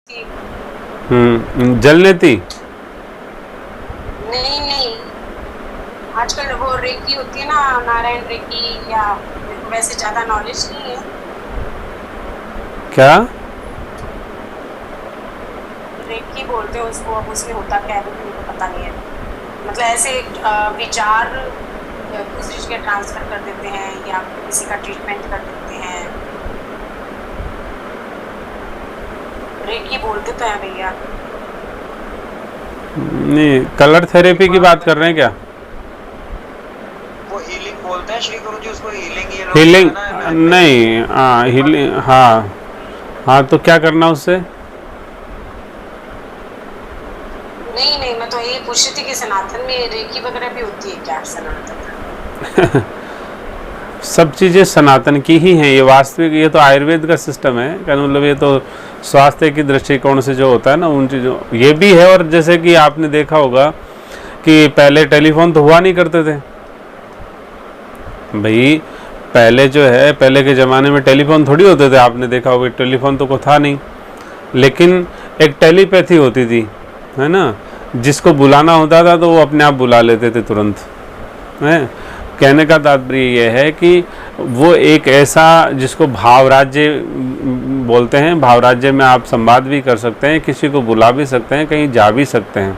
थी। जलने थी। नहीं नहीं, आजकल वो रेकी होती है ना, नारायण रेकी, या मेरे को वैसे ज्यादा नॉलेज नहीं है। क्या? रेकी बोलते हैं उसको, अब उसमें होता क्या है वो भी मेरे को पता नहीं है। मतलब ऐसे विचार दूसरी जगह ट्रांसफर कर देते हैं या किसी का ट्रीटमेंट कर देते हैं। रेकी बोलते तो है भैया। नहीं, कलर थेरेपी की बात कर रहे हैं क्या? वो हीलिंग बोलते हैं श्री गुरु जी उसको, हीलिंग ये लोग जो हीलिंग? है ना नहीं, हाँ हीलिंग, हाँ। हाँ तो क्या करना उससे? नहीं नहीं, मैं तो यही पूछ रही थी कि सनातन में रेकी वगैरह भी होती है क्या? सनातन सब चीज़ें सनातन की ही हैं। ये वास्तविक, ये तो आयुर्वेद का सिस्टम है, कहने मतलब ये तो स्वास्थ्य की दृष्टिकोण से जो होता है ना, उन चीज़ों ये भी है। और जैसे कि आपने देखा होगा कि पहले टेलीफोन तो हुआ नहीं करते थे भाई। पहले जो है, पहले के ज़माने में टेलीफोन थोड़ी होते थे। आपने देखा होगा टेलीफोन तो को था नहीं, लेकिन एक टेलीपैथी होती थी, है ना। जिसको बुलाना होता था तो वो अपने आप बुला लेते थे तुरंत, है। कहने का तात्पर्य यह है कि वो एक ऐसा, जिसको भावराज्य बोलते हैं, भावराज्य में आप संवाद भी कर सकते हैं, किसी को बुला भी सकते हैं, कहीं जा भी सकते हैं।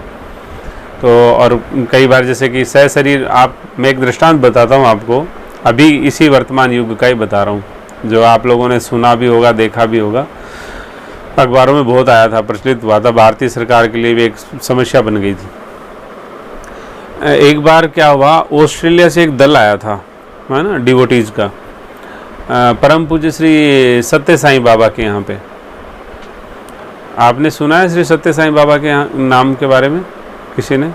तो और कई बार जैसे कि सशरीर, आप, मैं एक दृष्टांत बताता हूँ आपको, अभी इसी वर्तमान युग का ही बता रहा हूँ, जो आप लोगों ने सुना भी होगा, देखा भी होगा, अखबारों में बहुत आया था, प्रचलित हुआ था। भारतीय सरकार के लिए भी एक समस्या बन गई थी। एक बार क्या हुआ, ऑस्ट्रेलिया से एक दल आया था, है ना, डिवोटीज का, परम पूज्य श्री सत्य साईं बाबा के यहाँ पे। आपने सुना है श्री सत्य साईं बाबा के यहाँ नाम के बारे में किसी ने?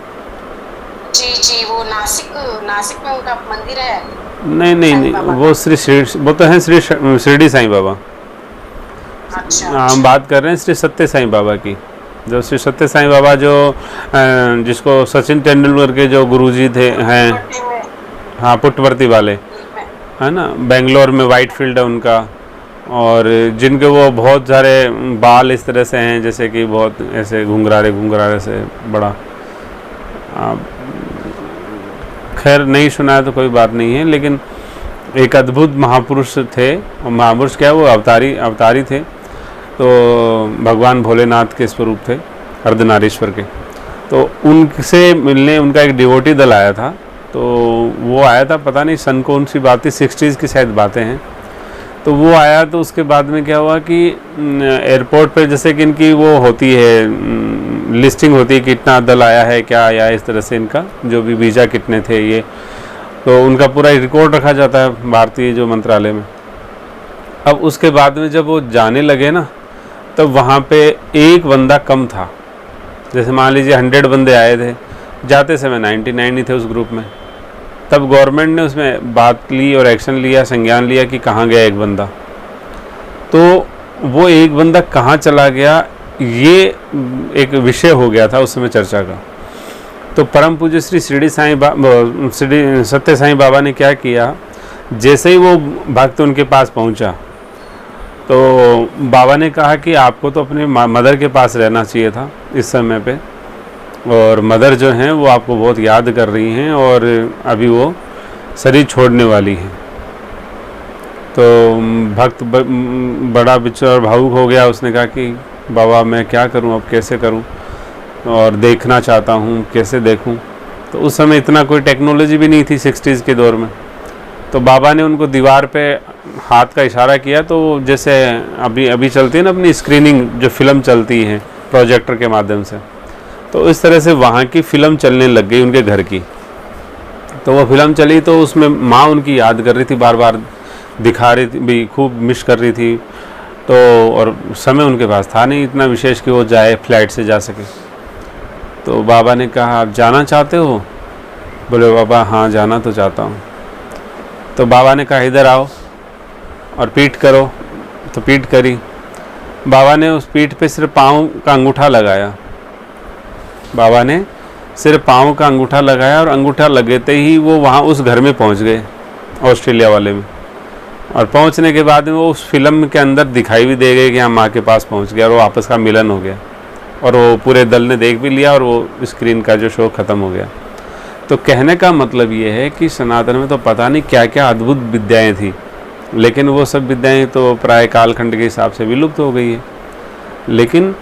जी जी, वो नासिक, नासिक में उनका मंदिर है। नहीं नहीं नहीं, वो वो तो हैं श्री शिरडी साईं बाबा। अच्छा हम बात कर रहे हैं श्री सत्य साईं बाबा की। जो श्री सत्य साईं बाबा जो जिसको सचिन तेंदुलकर के जो गुरुजी थे हैं, हाँ, पुट्टवर्ती वाले, है ना, बेंगलोर में वाइट फील्ड है उनका। और जिनके वो बहुत सारे बाल इस तरह से हैं, जैसे कि बहुत ऐसे घुंघरारे घुंघरारे से, बड़ा। खैर नहीं सुना है तो कोई बात नहीं है, लेकिन एक अद्भुत महापुरुष थे। और महापुरुष क्या, वो अवतारी थे। तो भगवान भोलेनाथ के स्वरूप थे, अर्धनारीश्वर के। तो उनसे मिलने उनका एक डिवोटी दल आया था। तो वो आया था, पता नहीं सन कौन सी बात थी, 60s की शायद बातें हैं। तो वो आया, तो उसके बाद में क्या हुआ कि एयरपोर्ट पे जैसे कि इनकी वो होती है, लिस्टिंग होती है कि कितना दल आया है, क्या आया, इस तरह से इनका जो भी वीज़ा कितने थे ये, तो उनका पूरा रिकॉर्ड रखा जाता है भारतीय जो मंत्रालय में। अब उसके बाद में जब वो जाने लगे ना, तब वहाँ पे एक बंदा कम था। जैसे मान लीजिए 100 बंदे आए थे, जाते समय 99 ही थे उस ग्रुप में। तब गवर्नमेंट ने उसमें बात ली और एक्शन लिया, संज्ञान लिया कि कहाँ गया एक बंदा। तो वो एक बंदा कहाँ चला गया, ये एक विषय हो गया था उस समय चर्चा का। तो परम पूज्य श्री शिरडी सत्य साईं बाबा ने क्या किया, जैसे ही वो भक्त उनके पास पहुंचा, तो बाबा ने कहा कि आपको तो अपने मदर के पास रहना चाहिए था इस समय पे, और मदर जो हैं वो आपको बहुत याद कर रही हैं, और अभी वो शरीर छोड़ने वाली हैं। तो भक्त बड़ा बेचारा भावुक हो गया। उसने कहा कि बाबा मैं क्या करूं, अब कैसे करूं, और देखना चाहता हूं, कैसे देखूं। तो उस समय इतना कोई टेक्नोलॉजी भी नहीं थी 60s के दौर में। तो बाबा ने उनको दीवार पे हाथ का इशारा किया, तो जैसे अभी चलती है ना अपनी स्क्रीनिंग, जो फिल्म चलती है प्रोजेक्टर के माध्यम से, तो इस तरह से वहाँ की फ़िल्म चलने लग गई उनके घर की। तो वो फिल्म चली, तो उसमें माँ उनकी याद कर रही थी, बार बार दिखा रही थी भी, खूब मिस कर रही थी। तो और समय उनके पास था नहीं इतना विशेष कि वो जाए, फ्लाइट से जा सके। तो बाबा ने कहा आप जाना चाहते हो? बोले बाबा हाँ जाना तो चाहता हूँ। तो बाबा ने कहा इधर आओ और पीठ करो। तो पीठ करी। बाबा ने उस पीठ पे सिर्फ पाँव का अंगूठा लगाया। बाबा ने सिर्फ पाँव का अंगूठा लगाया, और अंगूठा लगते ही वो वहाँ उस घर में पहुँच गए, ऑस्ट्रेलिया वाले में। और पहुंचने के बाद में वो उस फिल्म के अंदर दिखाई भी दे गई कि हम माँ के पास पहुंच गया और वो आपस का मिलन हो गया और वो पूरे दल ने देख भी लिया और वो स्क्रीन का जो शो ख़त्म हो गया। तो कहने का मतलब ये है कि सनातन में तो पता नहीं क्या क्या अद्भुत विद्याएं थी, लेकिन वो सब विद्याएं तो प्राय कालखंड के हिसाब से विलुप्त हो गई है। लेकिन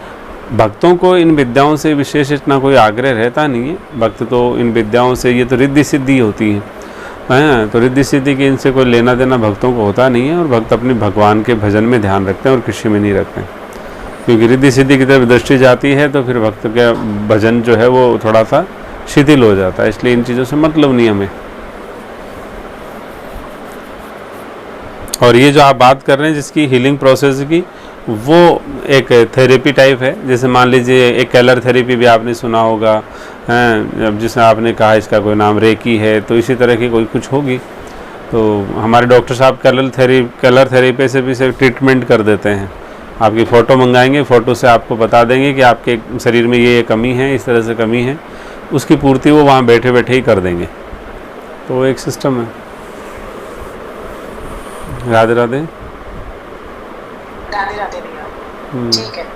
भक्तों को इन विद्याओं से विशेष इतना कोई आग्रह रहता नहीं है। भक्त तो इन विद्याओं से, ये तो रिद्धि सिद्धि होती है, हाँ, तो रिद्धि सिद्धि की इनसे कोई लेना देना भक्तों को होता नहीं है और भक्त अपने भगवान के भजन में ध्यान रखते हैं और कृषि में नहीं रखते हैं। क्योंकि रिद्धि सिद्धि की तरफ दृष्टि जाती है तो फिर भक्त का भजन जो है वो थोड़ा सा शिथिल हो जाता है, इसलिए इन चीज़ों से मतलब नहीं हमें। और ये जो आप बात कर रहे हैं जिसकी हीलिंग प्रोसेस की, वो एक थेरेपी टाइप है। जैसे मान लीजिए एक केलर थेरेपी भी आपने सुना होगा, हैं, अब जिसमें आपने कहा इसका कोई नाम रेकी है, तो इसी तरह की कोई कुछ होगी। तो हमारे डॉक्टर साहब केलर थेरेपी से भी सिर्फ ट्रीटमेंट कर देते हैं। आपकी फ़ोटो मंगाएंगे, फ़ोटो से आपको बता देंगे कि आपके शरीर में ये कमी है, इस तरह से कमी है, उसकी पूर्ति वो वहाँ बैठे बैठे ही कर देंगे। तो वो एक सिस्टम है। राधे राधे। राधे राधे भैया, ठीक है।